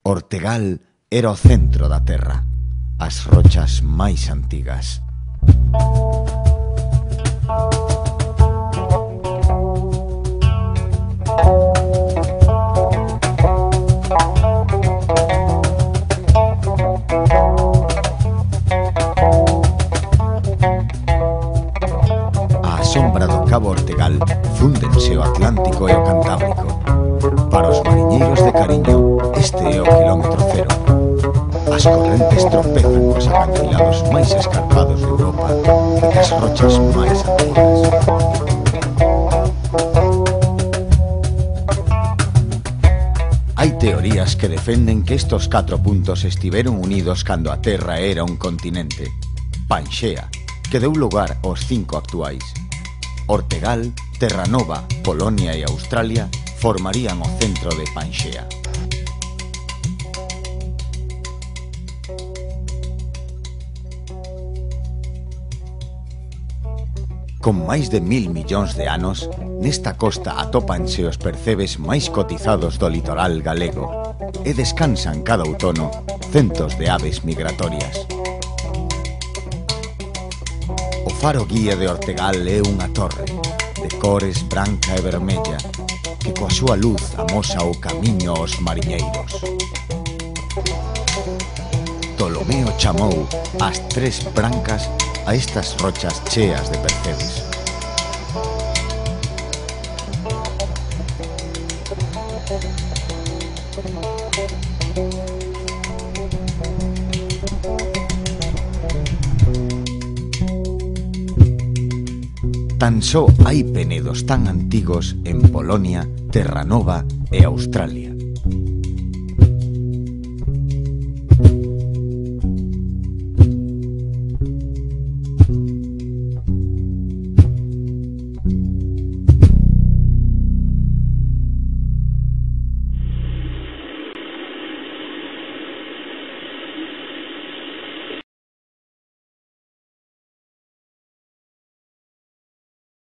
Ortegal era o centro da terra, as rochas máis antigas. Á sombra do cabo Ortegal fúndense o Atlántico e o Cantábrico. Para os mariñeiros de cariño, este é o quilómetro cero. As correntes tropezan cos acantilados máis escarpados de Europa e cas rochas máis antigas. Hai teorías que defenden que estos 4 puntos estiveron unidos cando a Terra era un continente. Panxea, que deu lugar aos 5 actuais. Ortegal, Terranova, Polonia e Australia formarían o centro de Panxea. Con máis de 1000 millóns de anos, nesta costa atópanse os percebes máis cotizados do litoral galego e descansan cada outono centos de aves migratorias. O faro guía de Ortegal é unha torre, de cores branca e vermella, que coa súa luz amosa o camiño aos mariñeiros. Ptolomeo chamou as 3 brancas a estas rochas cheas de percebes. Tan só hai penedos tan antigos en Polonia, Terranova e Australia.